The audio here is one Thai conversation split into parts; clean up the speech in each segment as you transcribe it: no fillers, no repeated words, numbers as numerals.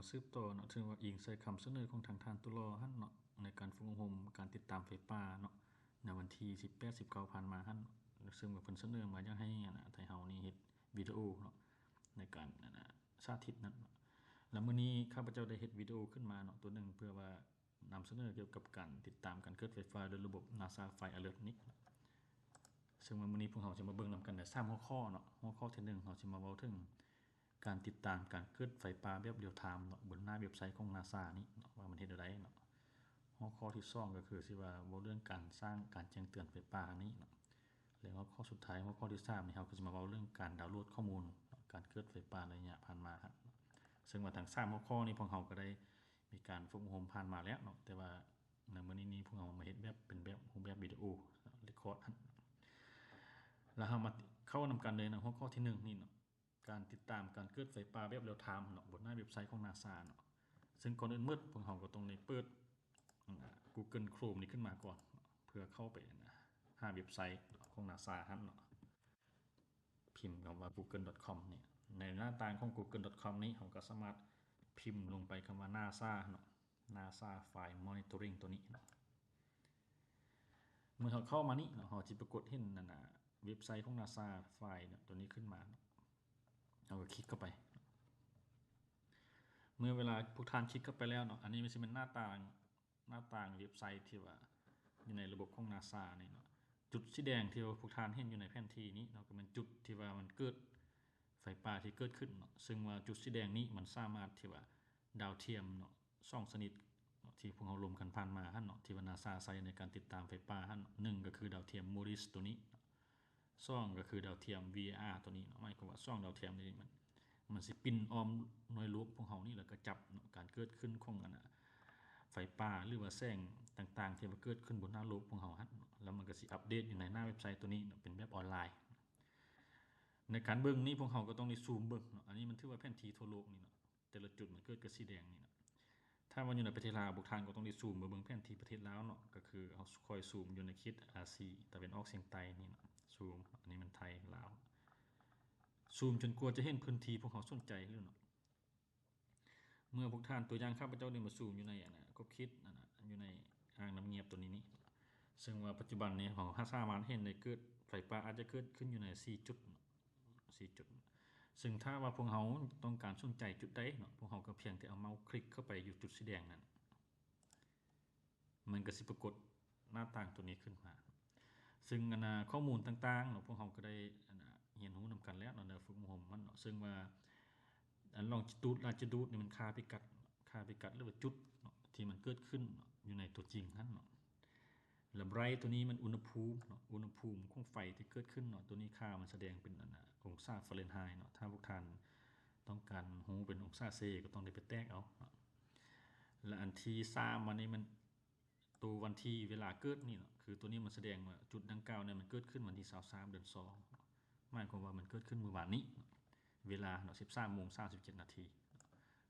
มาสืบต่อเนาะถึงว่าอิงใส่คำเสนอของทางท่านตุลอหั่นเนาะในการฝึกอบรมการติดตามไฟป่าเนาะในวันที่18 19ผ่านมาหั่นซึ่งว่าเพิ่นเสนอมาอยากให้ไทเฮานี่เฮ็ดวิดีโอเนาะในการสาธิตนั้นแล้วมื้อนี้ข้าพเจ้าได้เฮ็ดวิดีโอขึ้นมาเนาะตัวหนึ่งเพื่อว่านำเสนอเกี่ยวกับการติดตามการเกิดไฟฟ้าโดยระบบ NASA Fire Alert นี้ซึ่งมื้อนี้พวกเราจะมาเบิ่งนำกันได้3หัวข้อเนาะหัวข้อที่1เราสิมาเว้าถึงการติดตามการเกิดไฟป่าแบบเรียลไทม์เนาะบนหน้าเว็บไซต์ของ NASA นี่เนาะว่ามันเฮ็ดได้เนาะหัวข้อที่2ก็คือสิว่าเว้าเรื่องการสร้างการแจ้งเตือนไฟป่านี้เนาะแล้วหัวข้อสุดท้ายหัวข้อที่3นี่เราก็จะมาเว้าเรื่องการดาวน์โหลดข้อมูลการเกิดไฟป่าในระยะผ่านมาครับซึ่งว่าทั้ง3หัวข้อนี้พวกเราก็ได้มีการฝึกอบรมผ่านมาแล้วเนาะแต่ว่าในมื้อนี้พวกเรามาเฮ็ดแบบเป็นแบบรูปแบบวิดีโอเรคคอร์ดแล้วเรามาเข้านำกันเลยนะหัวข้อที่1นี่เนาะการติดตามการเกิดไฟป่าแบบเรียลไทม์เนาะบนหน้าเว็บไซต์ของ NASA เนาะซึ่งก่อนอื่นมืดพวกเราก็ต้องได้เปิดGoogle Chrome นี่ขึ้นมาก่อนเพื่อเข้าไปหาเว็บไซต์ของ NASA หั่นเนาะพิมพ์คำว่า google.com นี่ในหน้าต่างของ google.com นี้เราก็สามารถพิมพ์ลงไปคำว่า NASA เนาะ NASA Fire Monitoring ตัวนี้เนาะเมื่อเราเข้ามานี่เนาะเราจะปรากฏเห็นนั่นน่ะเว็บไซต์ของ NASA Fire เนาะตัวนี้ขึ้นมาเราก็คลิกเข้าไปเมื่อเวลาพวกท่านคลิกเข้าไปแล้วเนาะอันนี้มันสิเป็นหน้าต่างเว็บไซต์ที่ว่าอยู่ในระบบของ NASA นี่เนาะจุดสีแดงที่ว่าพวกท่านเห็นอยู่ในแผนที่นี้เนาะก็เป็นจุดที่ว่ามันเกิดไฟป่าที่เกิดขึ้นเนาะซึ่งว่าจุดสีแดงนี้มันสามารถที่ว่าดาวเทียมเนาะส่องสนิทที่พวกเราลมกันผ่านมาหั่นเนาะที่ว่า NASA ใช้ในการติดตามไฟป่าหั่น1ก็คือดาวเทียม MODIS ตัวนี้2ก็คือดาวเทียม VAR ตัวนี้เนาะหมายความว่า2ดาวเทียมนี้มันสิปินอ้อมหน่วยโลกพวกเฮานี่แล้วก็จับการเกิดขึ้นของไฟป่าหรือว่าแสงต่างๆที่มันเกิดขึ้นบนหน้าโลกพวกเฮาแล้วมันก็สิอัปเดตอยู่ในหน้าเว็บไซต์ตัวนี้เป็นแบบออนไลน์ในการเบิ่งนี้พวกเฮาก็ต้องได้ซูมเบิ่งอันนี้มันถือว่าแผนที่ทั่วโลกนี่เนาะแต่ละจุดมันเกิดกับสีแดงนี่เนาะถ้าว่าอยู่ในประเทศลาวพวกท่านก็ต้องได้ซูมมาเบิ่งแผนที่ประเทศลาวเนาะก็คือเฮาคอยซูมอยู่ในเขตอาซีตะวันออกเฉียงใต้นี่เนาะซูมอันนี้มันไทยลาวซูมจนกว่าจะเห็นพื้นที่พวกเฮาสนใจอยู่เนาะเมื่อพวกท่านตัวอย่างข้าพเจ้าได้มาซูมอยู่ในกบคิดอยู่ในอ่างน้ำเงียบตัวนี้ซึ่งว่าปัจจุบันนี้เราสามารถเห็นได้เกิดไฟป่าอาจจะเกิดขึ้นอยู่ใน4จุดซึ่งถ้าว่าพวกเราต้องการสนใจจุดใดเนาะพวกเราก็เพียงแต่เอาเมาส์คลิกเข้าไปอยู่จุดสีแดงนั้นมันก็สิปรากฏหน้าต่างตัวนี้ขึ้นมาซึ่งข้อมูลต่างๆเนาะพวกเราก็ได้เรียนรู้นำกันแล้วเนาะในฝึกอบรมมันเนาะซึ่งว่าลองจูดลาจูดนี่มันค่าพิกัดหรือว่าจุดเนาะที่มันเกิดขึ้นอยู่ในตัวจริงนั่นเนาะแล้วไบรท์ตัวนี้มันอุณหภูมิเนาะอุณหภูมิของไฟที่เกิดขึ้นเนาะตัวนี้ค่ามันแสดงเป็นองศาฟาเรนไฮต์เนาะถ้าพวกท่านต้องการรู้เป็นองศาเซก็ต้องได้ไปแตกเอาเนาะและอันที่3มันนี่มันตัววันที่เวลาเกิดนี่เนาะคือตัวนี้มันแสดงว่าจุดดังกล่าวเนี่ยมันเกิดขึ้นวันที่23เดือน2หมายความว่ามันเกิดขึ้นเมื่อวานนี้เวลาเนาะ 13:37 นาที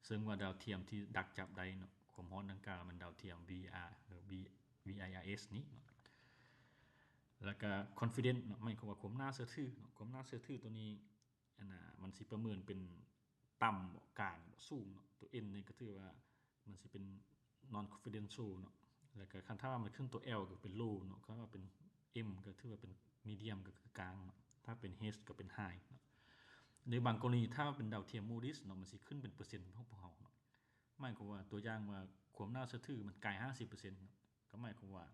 ซึ่งว่าดาวเทียมที่ดักจับได้เนาะความร้อนดังกล่าวมันดาวเทียม VR หรือ VIRS นี้เนาะแล้วก็ confident เนาะหมายความว่าความน่าเชื่อถือเนาะความน่าเชื่อถือตัวนี้มันสิประเมินเป็นต่ำกลางสูงเนาะตัว N นี่ก็ถือว่ามันสิเป็น non confidential เนาะแล้วก็คันถ้าว่ามันขึ้นตัว L ก็เป็น low เนาะก็ว่าเป็น M ก็ถือว่าเป็น medium ก็คือกลางเนาะถ้าเป็น H ก็เป็น high เนาะในบางกรณีถ้าเป็นดาวเทียม Moody's เนาะมันสิขึ้นเป็นเปอร์เซ็นต์ของพวกเฮาเนาะหมายความว่าตัวอย่างว่าความน่าเชื่อถือมันไกล 50% เนาะก็หมายความว่า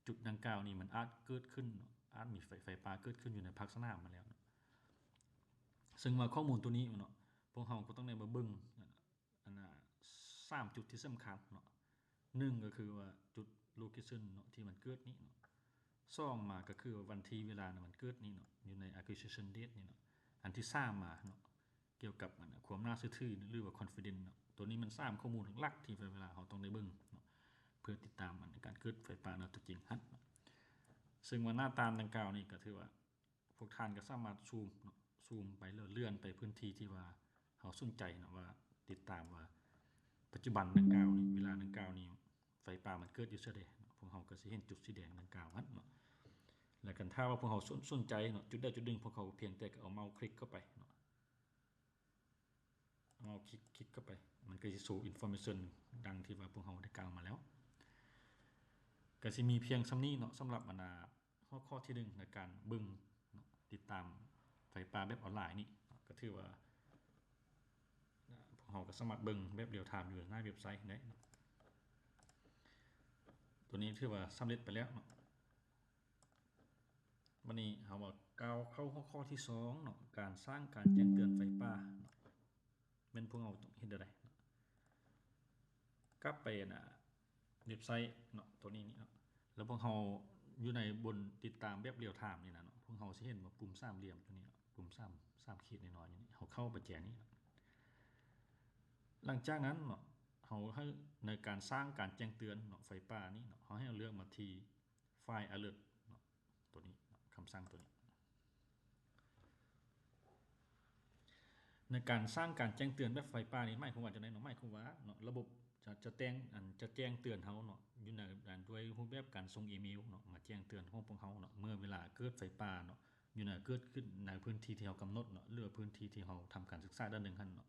จุดดังกล่าวนี่มันอาจเกิดขึ้นอาจมีไฟป่าเกิดขึ้นอยู่ในภาคสนามมาแล้วซึ่งว่าข้อมูลตัวนี้เนาะพวกเฮาก็ต้องได้มาเบิ่ง3จุดที่สำคัญเนาะ1ก็คือว่าจุดโลเคชั่นเนาะที่มันเกิดนี้เนาะ2มาก็คือวันที่เวลามันเกิดนี้เนาะอยู่ใน acquisition date นี่เนาะอันที่3มาเนาะเกี่ยวกับความน่าเชื่อถือหรือว่า confidence เนาะตัวนี้มัน3ข้อมูลหลักที่เวลาเฮาต้องได้เบิ่งเนาะเพื่อติดตามการเกิดไฟป่าในตัวจริงฮั่นซึ่งว่าหน้าตาดังกล่าวนี่ก็ถือว่าพวกท่านก็สามารถซูมไปเลื่อนไปพื้นที่ที่ว่าเฮาสนใจนะว่าติดตามว่าปัจจุบันดังกล่าวนี่เวลาดังกล่าวนี่ไฟป่ามันเกิดอยู่ซะเด้พวกเฮาก็สิเห็นจุดสีแดงดังกล่าวนั้นเนาะแล้วกันถ้าว่าพวกเฮาสนใจเนาะจุดใดจุดหนึ่งพวกเขาเพียงแต่เอาเมาส์คลิกเข้าไปเนาะ เราคลิกเข้าไปมันก็จะสู่ information ดังที่ว่าพวกเราได้กล่าวมาแล้วก็สิมีเพียงซ้ำนี้เนาะสำหรับข้อที่1ในการเบิ่งติดตามไฟป่าแบบออนไลน์นี่ก็ถือว่าพวกเราก็สามารถเบิ่งแบบเรียลไทม์อยู่ในเว็บไซต์ได้ตัวนี้ถือว่าสำเร็จไปแล้วเนาะวันนี้เรามาก้าวเข้าข้อที่2เนาะการสร้างการแจ้งเตือนไฟป่าเป็นพวกเราเห็นได้กลับไปเว็บไซต์เนาะตัวนี้นี่เนาะแล้วพวกเราอยู่ในบนติดตามแบบเรียลไทม์นี่นะเนาะพวกเราสิเห็นว่าปุ่มสามเหลี่ยมตัวนี้เนาะปุ่ม3ขีดน้อยๆอย่างนี้เราเข้าไปแจงนี้หลังจากนั้นเนาะเราให้ในการสร้างการแจ้งเตือนเนาะไฟป่านี้เนาะเราให้เราเลือกมาที่ไฟล์ alert เนาะตัวนี้คำสั่งตัวนี้ในการสร้างการแจ้งเตือนแบบไฟป่านี้หมายความว่าจังได๋เนาะหมายความว่าเนาะระบบจะแจ้งเตือนเฮาเนาะอยู่ในด้วยรูปแบบการส่งอีเมลเนาะมาแจ้งเตือนของพวกเฮาเนาะเมื่อเวลาเกิดไฟป่าเนาะอยู่ในเกิดขึ้นในพื้นที่ที่เฮากำหนดเนาะหรือพื้นที่ที่เฮาทำการศึกษาด้านหนึ่งหั่นเนาะ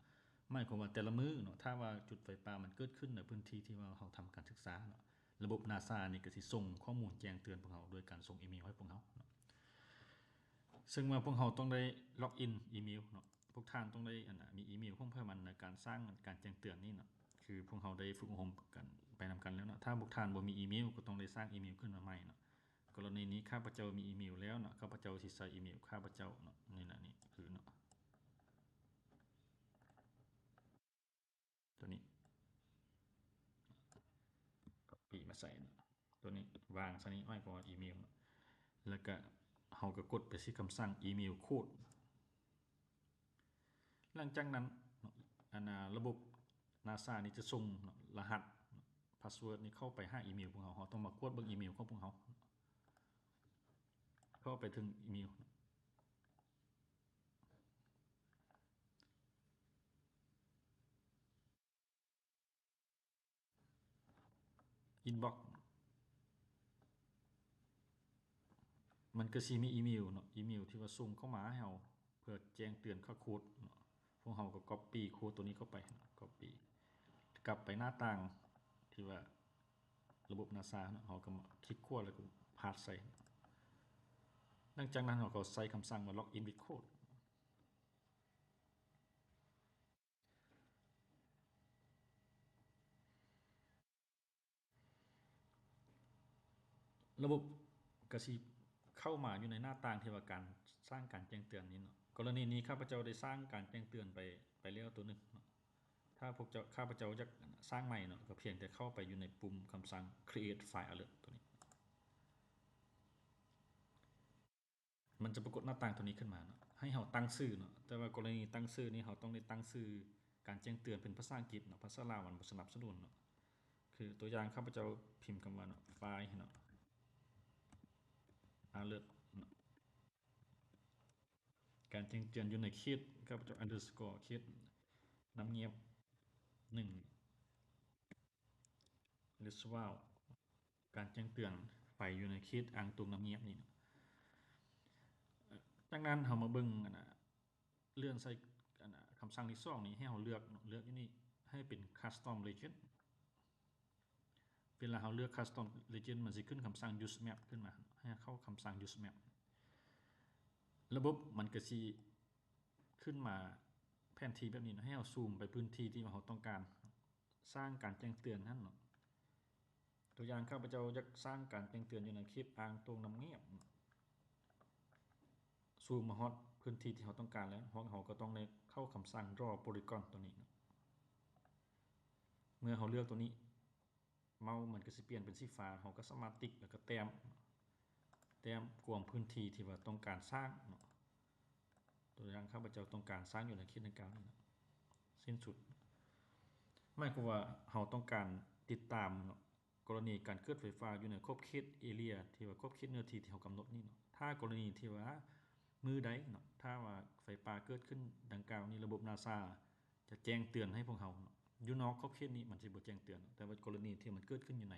หมายความว่าแต่ละมื้อเนาะถ้าว่าจุดไฟป่ามันเกิดขึ้นในพื้นที่ที่ว่าเฮาทำการศึกษาเนาะระบบ NASA นี่ก็สิส่งข้อมูลแจ้งเตือนพวกเฮาโดยการส่งอีเมลให้พวกเฮาเนาะซึ่งว่าพวกเฮาต้องได้ล็อกอินอีเมลเนาะพวกท่านต้องได้มีอีเมลของเพื่อมันในการสร้างการแจ้งเตือนนี่เนาะคือพวกเราได้ฝึกอบรมกันไปนำกันแล้วเนาะถ้าพวกท่านบ่มีอีเมลก็ต้องได้สร้างอีเมลขึ้นมาใหม่เนาะกรณีนี้ข้าพเจ้ามีอีเมลแล้วเนาะข้าพเจ้าสิใส่อีเมลข้าพเจ้าเนาะนี่นะนี่คือเนาะตัวนี้Copy มาใส่ตัวนี้วางซะนี้ไว้ก่อนอีเมลแล้วก็เฮาก็กดไปที่คำสั่งอีเมลโค้ดหลังจากนั้นระบบ NASA นี่จะส่งรหัสพาสเวิร์ดนี้เข้าไปหาอีเมลพวกเราต้องมากดเบิ่งอีเมลของพวกเราเข้าไปถึงอีเมลอินบ็อกซ์มันก็สิมีอีเมลเนาะอีเมลที่ว่าส่งเข้ามาให้เราเพื่อแจ้งเตือนค่าโค้ดพวกเราก็ copy โค้ดตัวนี้เข้าไป copy กลับไปหน้าต่างที่ว่าระบบ NASA เนาะเราก็คลิกขวาแล้วก็พาสใส่หลังจากนั้นเราก็ใส่คำสั่งว่า login with code ระบบก็สิเข้ามาอยู่ในหน้าต่างที่ว่าการสร้างการแจ้งเตือนนี้เนาะกรณีนี้ข้าพเจ้าได้สร้างการแจ้งเตือนไปแล้วตัวนึงเนาะถ้าพวกเจ้าข้าพเจ้าจะสร้างใหม่เนาะก็เพียงแต่เข้าไปอยู่ในปุ่มคำสั่ง create file alert ตัวนี้มันจะปรากฏหน้าต่างตัวนี้ขึ้นมาเนาะให้เราตั้งชื่อเนาะแต่ว่ากรณีตั้งชื่อนี้เราต้องได้ตั้งชื่อการแจ้งเตือนเป็นภาษาอังกฤษเนาะภาษาลาวมันบ่สนับสนุนเนาะคือตัวอย่างข้าพเจ้าพิมพ์คำว่าเนาะไฟล์เนาะ alert เนาะการแจ้งเตือนอยู่ในขีดข้าพเจ้า underscore ขีดน้ำเงียบ1หรือ swell การแจ้งเตือนไปอยู่ในขีดอ่างตุงน้ำเงียบนี่เนาะจากนั้นเรามาเบิ่งเลื่อนใส่คำสั่งที่2นี้ให้เราเลือกอยู่นี่ให้เป็น custom legend เวลาเราเลือก custom legend มันสิขึ้นคำสั่ง use map ขึ้นมาให้เข้าคำสั่ง use map ระบบมันก็สิขึ้นมาแผนที่แบบนี้ให้เราซูมไปพื้นที่ที่เราต้องการสร้างการแจ้งเตือนนั่นเนาะตัวอย่างข้าพเจ้าอยากสร้างการแจ้งเตือนอยู่ในคลิปอ่างตรงน้ำเงียบซูมมาฮอตพื้นที่ที่เราต้องการแล้วเราก็ต้องได้เข้าคำสั่ง draw polygon ตัวนี้เมื่อเราเลือกตัวนี้เมาส์มันก็สิเปลี่ยนเป็นสีฟ้าเราก็สามารถติ๊กแล้วก็แต้มกวางพื้นที่ที่ว่าต้องการสร้างเนาะตัวอย่างข้าพเจ้าต้องการสร้างอยู่ในคลิปดังกล่าวนี้นะสิ้นสุดหมายความว่าเราต้องการติดตามเนาะกรณีการเกิดไฟฟ้าอยู่ในครอบเขตเอเรียที่ว่าครอบเขตเนื้อที่ที่เรากำหนดนี่เนาะถ้ากรณีที่ว่ามือใดเนาะถ้าว่าไฟป่าเกิดขึ้นดังกล่าวนี้ระบบ NASA จะแจ้งเตือนให้พวกเราเนาะอยู่นอกครอบเขตนี้มันสิบ่แจ้งเตือนแต่ว่ากรณีที่มันเกิดขึ้นอยู่ใน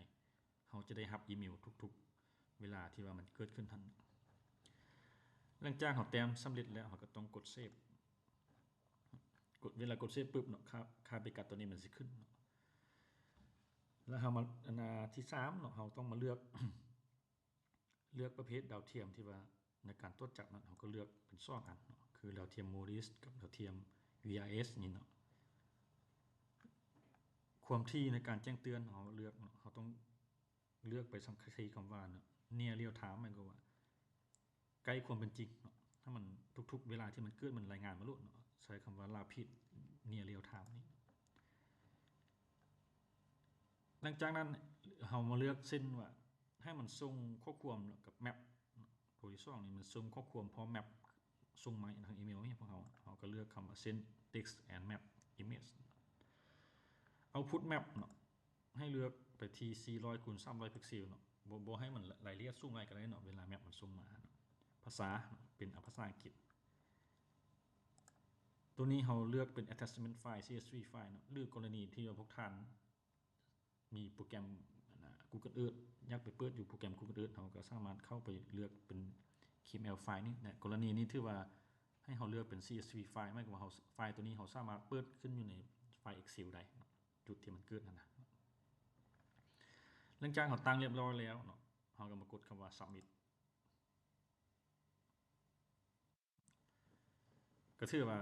เราจะได้รับอีเมลทุกๆเวลาที่ว่ามันเกิดขึ้นทันหลังจากเราแต้มสำเร็จแล้วเราก็ต้องกดเซฟ เวลากดเซฟปุ๊บเนาะค่าไปกัดตัวนี้มันสิขึ้นเนาะแล้วเรามาที่3เนาะเราต้องมาเลือก ประเภทดาวเทียมที่ว่าในการตรวจจับนั้นเราก็เลือกเป็น2อันเนาะคือดาวเทียม MODIS กับดาวเทียม VIS นี่เนาะความถี่ในการแจ้งเตือนเราเลือกเราต้องเลือกไปสังเกตคำว่าเนาะ near real time หมายความว่าใกล้ความเป็นจริงเนาะถ้ามันทุกๆเวลาที่มันเกิดมันรายงานมาโลดเนาะใช้คำว่า rapid near real time นี่หลังจากนั้นเรามาเลือกเส้นว่าให้มันส่งข้อความกับแมปตัวที่2นี่มันส่งข้อความพร้อมแมปส่งมาทางอีเมลให้พวกเราก็เลือกคำว่า send text and map image output map เนาะให้เลือกไปที่400 คูณ 300 พิกเซลเนาะบ่ให้มันรายละเอียดสูงอะไรก็ได้เนาะเวลาแมปมันส่งมาภาษาเป็นภาษาอังกฤษตัวนี้เราเลือกเป็น attachment file CSV file เนาะหรือกรณีที่พวกท่านมีโปรแกรมGoogle Earth อยากไปเปิดอยู่โปรแกรม Google Earth เราก็สามารถเข้าไปเลือกเป็น XML ไฟล์นี้นะกรณีนี้ถือว่าให้เราเลือกเป็น CSV ไฟล์ไม่ก็ว่าไฟล์ตัวนี้เราสามารถเปิดขึ้นอยู่ในไฟล์ Excel ได้จุดที่มันเกิดนั่นนะหลังจากเราตั้งเรียบร้อยแล้วเนาะเราก็มากดคำว่า submit ก็ถือว่า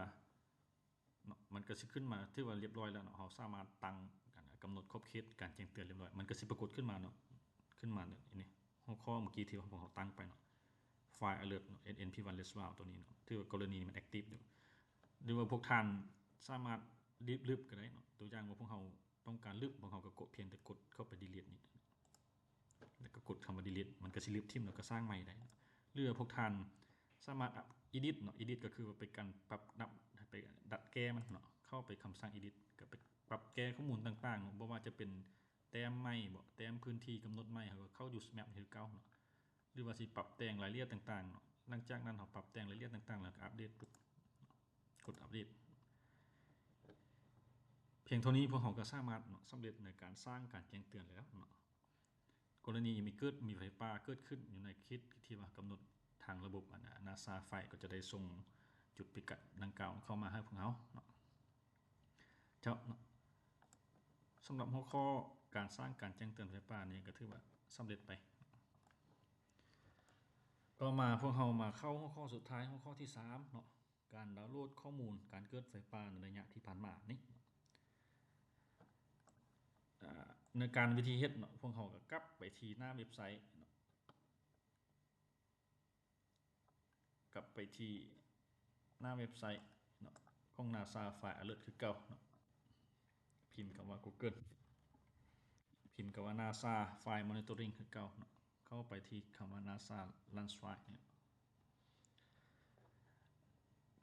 มันก็สิขึ้นมาถือว่าเรียบร้อยแล้วเนาะเราสามารถตั้งกำหนดครบเขตการแจ้งเตือนเรียบร้อยมันก็สิปรากฏขึ้นมาเนาะขึ้นมาเนี่ยนี่หัวข้อเมื่อกี้ที่ผมตั้งไปเนาะไฟล์ alert np1 response ตัวนี้เนาะที่ว่ากรณีมัน active อยู่หรือว่าพวกท่านสามารถลืบก็ได้เนาะตัวอย่างว่าพวกเราต้องการลืบพวกเราก็กดเพียงแต่กดเข้าไป delete นี่แล้วก็กดคำว่า delete มันก็สิลืบทิ่มแล้วก็สร้างใหม่ได้หรือพวกท่านสามารถ edit เนาะ edit ก็คือเป็นการปรับไปดัดแก้มันเนาะเข้าไปคำสั่ง edit ก็ไปปรับแก้ข้อมูลต่างๆเนาะบ่ว่าจะเป็นแต้มใหม่บ่แต้มพื้นที่กำหนดใหม่เขาก็เข้า use map คือเก่าเนาะหรือว่าสิปรับแต่งรายละเอียดต่างๆเนาะหลังจากนั้นเราปรับแต่งรายละเอียดต่างๆแล้วก็อัปเดตปุ๊บกดอัปเดตเพียงเท่านี้พวกเราก็สามารถสำเร็จในการสร้างการแจ้งเตือนแล้วเนาะกรณีมีไฟป่าเกิดขึ้นอยู่ในคิดที่ว่ากำหนดทางระบบNASA ไฟก็จะได้ส่งจุดพิกัดดังกล่าวเข้ามาให้พวกเราเนาะเจ้าสำหรับหัวข้อการสร้างการแจ้งเตือนไฟป่านี้ก็ถือว่าสำเร็จไปต่อมาพวกเรามาเข้าหัวข้อสุดท้ายหัวข้อที่3เนาะการดาวน์โหลดข้อมูลการเกิดไฟป่าในระยะที่ผ่านมานี่ในการวิธีเฮ็ดเนาะพวกเราก็กลับไปที่หน้าเว็บไซต์กลับไปที่หน้าเว็บไซต์เนาะของ NASA Fire Alert คือเก่าเนาะพิมพ์คำว่า Google พิมพ์คำว่า NASA Fire Monitoring คือเก่าเนาะเข้าไปที่คำว่า NASA Launch Fire เนี่ย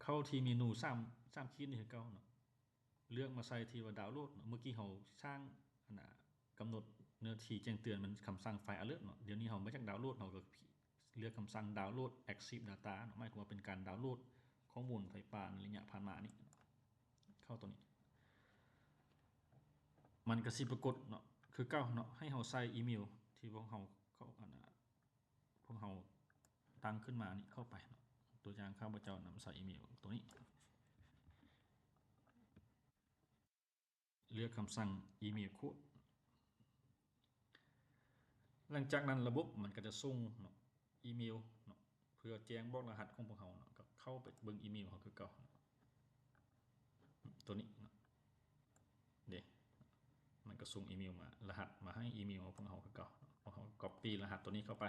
เข้าที่เมนู3 ขีดนี่คือเก่าเนาะเลือกมาใส่ที่ว่าดาวน์โหลดเมื่อกี้เราสร้างกำหนดเนื้อที่แจ้งเตือนมันคำสั่งไฟล์ alert เนาะเดี๋ยวนี้เราไม่จากดาวน์โหลดเราก็เลือกคำสั่งดาวน์โหลด active data หมายความว่าเป็นการดาวน์โหลดข้อมูลไฟป่าในระยะผ่านมานี่เข้าตัวนี้มันก็สิปรากฏเนาะคือเก่าเนาะให้เราใส่อีเมลที่พวกเราตั้งขึ้นมานี่เข้าไปเนาะตัวอย่างข้าพเจ้านำใส่อีเมลตัวนี้เลือกคำสั่งอีเมลโค้ดหลังจากนั้นระบบมันก็จะส่งเนาะอีเมลเนาะเพื่อแจ้งบอกรหัสของพวกเราเนาะก็เข้าไปเบิ่งอีเมลเขาคือเก่าตัวนี้เนาะเด้มันก็ส่งอีเมลมารหัสมาให้อีเมลของพวกเราคือเก่าพวกเรา copy รหัสตัวนี้เข้าไป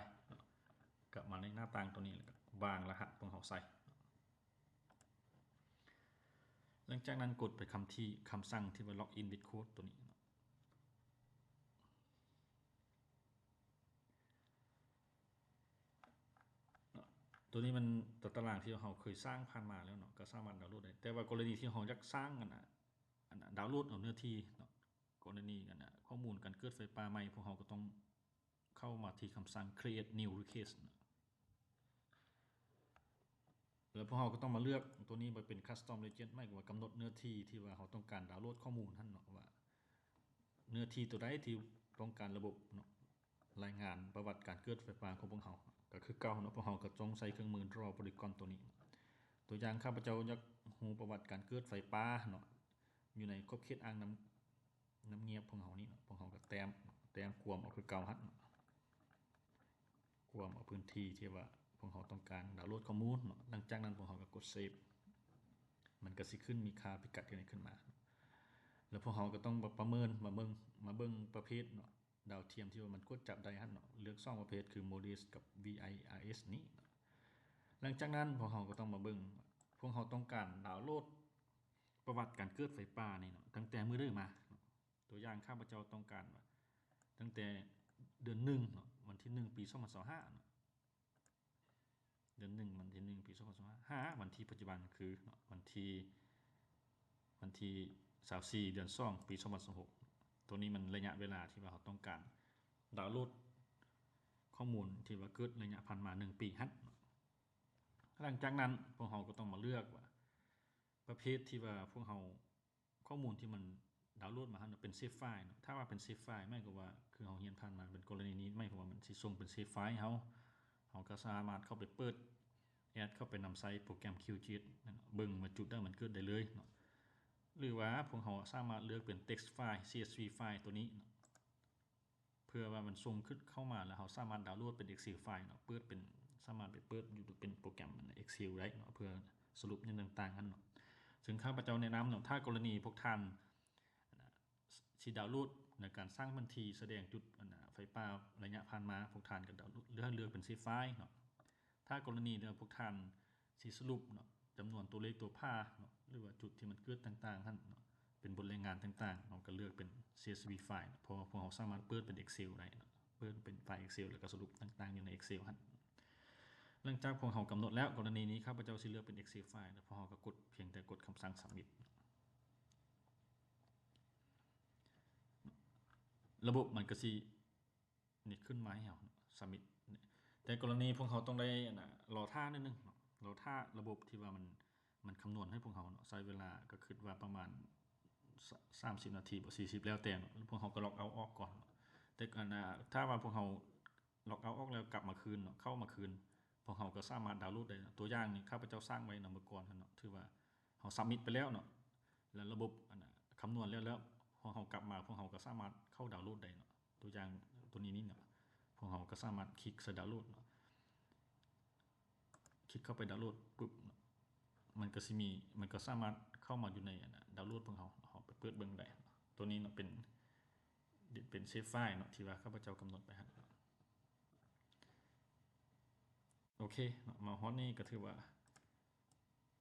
กลับมาในหน้าต่างตัวนี้แล้วก็วางรหัสพวกเราใส่หลังจากนั้นกดไปคำสั่งที่ว่า login with code ตัวนี้ตัวนี้มันตารางที่เราเคยสร้างผ่านมาแล้วเนาะก็สามารถดาวน์โหลดได้แต่ว่ากรณีที่เราอยากสร้างดาวน์โหลดเอาเนื้อที่เนาะกรณีข้อมูลการเกิดไฟป่าใหม่พวกเราก็ต้องเข้ามาที่คำสั่ง create new request แล้วพวกเราก็ต้องมาเลือกตัวนี้ไปเป็น custom region หมายความว่ากำหนดเนื้อที่ที่ว่าเราต้องการดาวน์โหลดข้อมูลท่านเนาะว่าเนื้อที่ตัวใดที่ต้องการระบบเนาะรายงานประวัติการเกิดไฟป่าของพวกเราก็คือเก่าเนาะพวกเราก็ต้องใส่เครื่องมือ draw polygon ตัวนี้ตัวอย่างข้าพเจ้าอยาก ฮู้ประวัติการเกิดไฟป่าเนาะอยู่ในขอบเขตอ่างน้ำเงียบของเฮานี่เนาะพวกเฮาก็แต้มกวมเอาคือเก่าฮั่นกวมเอาพื้นที่ที่ว่าพวกเฮาต้องการดาวน์โหลดข้อมูลเนาะหลังจากนั้นพวกเฮาก็กดเซฟมันก็สิขึ้นมีค่าพิกัดขึ้นมาแล้วพวกเฮาก็ต้องประเมินมาเบิ่งประเภทเนาะดาวเทียมที่ว่ามันกดจับได้ฮั่นเนาะเลือก2ประเภทคือ MODIS กับ VIRS นี้หลังจากนั้นพวกเฮาก็ต้องมาเบิ่งพวกเฮาต้องการดาวน์โหลดประวัติการเกิดไฟป่านี่เนาะตั้งแต่มื้อใดมาตัวอย่างข้าพเจ้าต้องการว่าตั้งแต่เดือน1เนาะวันที่1ปี2025เนาะเดือน1วันที่1ปี2025วันที่ปัจจุบันคือเนาะวันที่24เดือน2ปี2026ตัวนี้มันระยะเวลาที่ว่าเราต้องการดาวน์โหลดข้อมูลที่ว่าเกิดระยะผ่านมา1ปีฮั่นหลังจากนั้นพวกเราก็ต้องมาเลือกว่าประเภทที่ว่าพวกเราข้อมูลที่มันดาวน์โหลดมาฮั่นเป็นเซฟไฟล์ถ้าว่าเป็นเซฟไฟล์ไม่ก็ว่าคือเราเรียนผ่านมาเป็นกรณีนี้ไม่ก็ว่ามันสิส่งเป็นเซฟไฟล์เราก็สามารถเข้าไปเปิดแอดเข้าไปนำไซต์โปรแกรม QGIS เบิ่งมาจุดได้มันเกิดได้เลยเนาะหรือว่าพวกเราสามารถเลือกเป็น text file CSV ไฟล์ตัวนี้เพื่อว่ามันส่งขึ้นเข้ามาแล้วเราสามารถดาวน์โหลดเป็น Excel ไฟล์เนาะเปิดเป็นสามารถไปเปิดอยู่เป็นโปรแกรม Excel ได้เนาะเพื่อสรุปในต่างๆกันเนาะซึ่งข้าพเจ้าแนะนำเนาะถ้ากรณีพวกท่านสิดาวน์โหลดในการสร้างบัญชีแสดงจุดไฟป่าระยะผ่านมาพวกท่านก็ดาวน์โหลดเลือกเป็น CSV ไฟล์เนาะถ้ากรณีพวกท่านสิสรุปเนาะจำนวนตัวเลขตัวผ้าเนาะหรือว่าจุดที่มันเกิดต่างๆท่านเนาะเป็นบทรายงานต่างๆเราก็เลือกเป็น CSV ไฟล์เพราะว่าพวกเราสามารถเปิดเป็น Excel ได้เนาะเปิดเป็นไฟล์ Excel แล้วก็สรุปต่างๆอยู่ใน Excel ฮะหลังจากพวกเรากำหนดแล้วกรณีนี้ข้าพเจ้าสิเลือกเป็น Excel ไฟล์แล้วพวกเราก็กดเพียงแต่กดคำสั่ง submit ระบบมันก็สินี่ขึ้นมาให้เรา submit แต่กรณีพวกเขาต้องได้รอท่านิดนึงเนาะรอท่าระบบที่ว่ามันคำนวณให้พวกเขาเนาะใช้เวลาก็คิดว่าประมาณ30นาทีบ่40แล้วแต่พวกเขาก็ล็อกเอาออกก่อนแต่ถ้าว่าพวกเขาล็อกเอาออกแล้วกลับมาคืนเนาะเข้ามาคืนพวกเขาก็สามารถดาวน์โหลดได้ตัวอย่างนี้ข้าพเจ้าสร้างไว้นำมาก่อนเนาะถือว่าเขาซับมิตไปแล้วเนาะแล้วระบบคำนวณแล้วพอเขากลับมาพวกเขาก็สามารถเข้าดาวน์โหลดได้เนาะตัวอย่างตัวนี้เนาะพวกเขาก็สามารถคลิกดาวน์โหลดเนาะคลิกเข้าไปดาวน์โหลดปุ๊บมันก็สามารถเข้ามาอยู่ในดาวน์โหลดพวกเขาไปเปิดเบิ่งได้ตัวนี้เนาะเป็นเซฟไฟล์เนาะที่ว่าข้าพเจ้ากำหนดไปฮะโอเคเนาะมาฮอตนี่ก็ถือว่า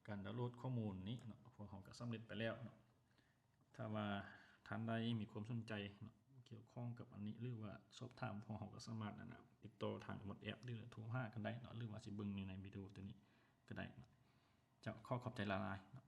การดาวน์โหลดข้อมูลนี้เนาะพวกเขาก็สำเร็จไปแล้วเนาะถ้าว่าท่านใดมีความสนใจเนาะเกี่ยวข้องกับอันนี้หรือว่าสอบถามพวกเขาก็สามารถติดต่อทางแอปหรือโทรหากันได้เนาะหรือว่าสิเบิ่งในวิดีโอตัวนี้ก็ได้เนาะจะขอบใจหลายๆ